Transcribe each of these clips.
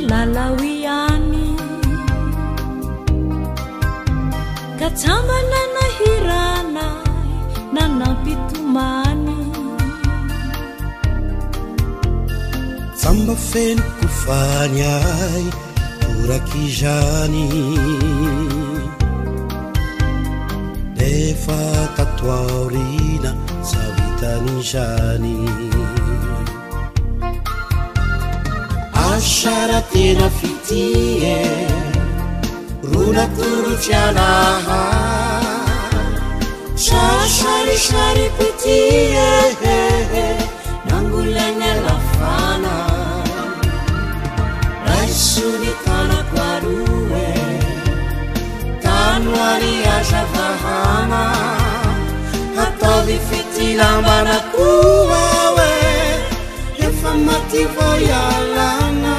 lalawiani katamana na hirana nanapitumani samba feno kufanyai turakijani defa tatuaurina savitanijani ashara tena fitie runa turuchanaha shari pitie nangulenge lafana raisudikana kwaruwe tanwari ashavahama hatavi fitilambana kuwawe efamativo yalana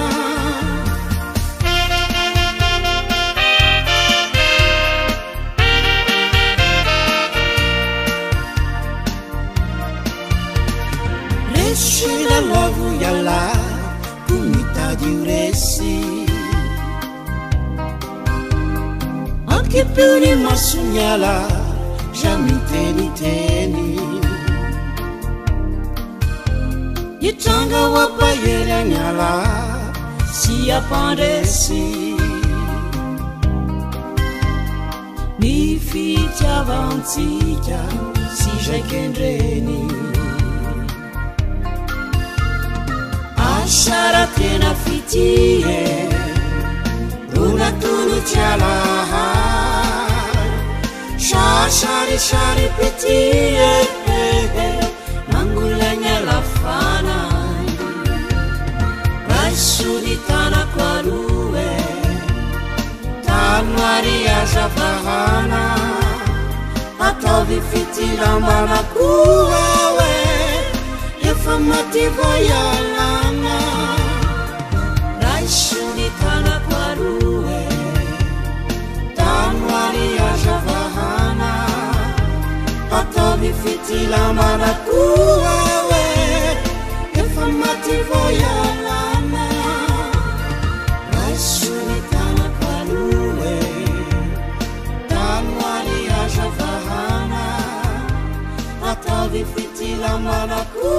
Rescila logo yala kumita diuresi anche più di masunyala jamiteni yitanga wapayela nyala siya pandesi mi ficha vancija si jekendreni ashara tena fitie runa tunu chalaha shari pitie nangulenge lafana raisudikana kwaruwe tanwari ashavahana hatavi fitilambana kuwawe efamativo yalana raisudikana kwaruwe tanwari ashavahana hatavi fitilambana kuwawe efamativo yalana raisudikana kwaruwe tanwari ashavahana hatavi fitilambana kuwawe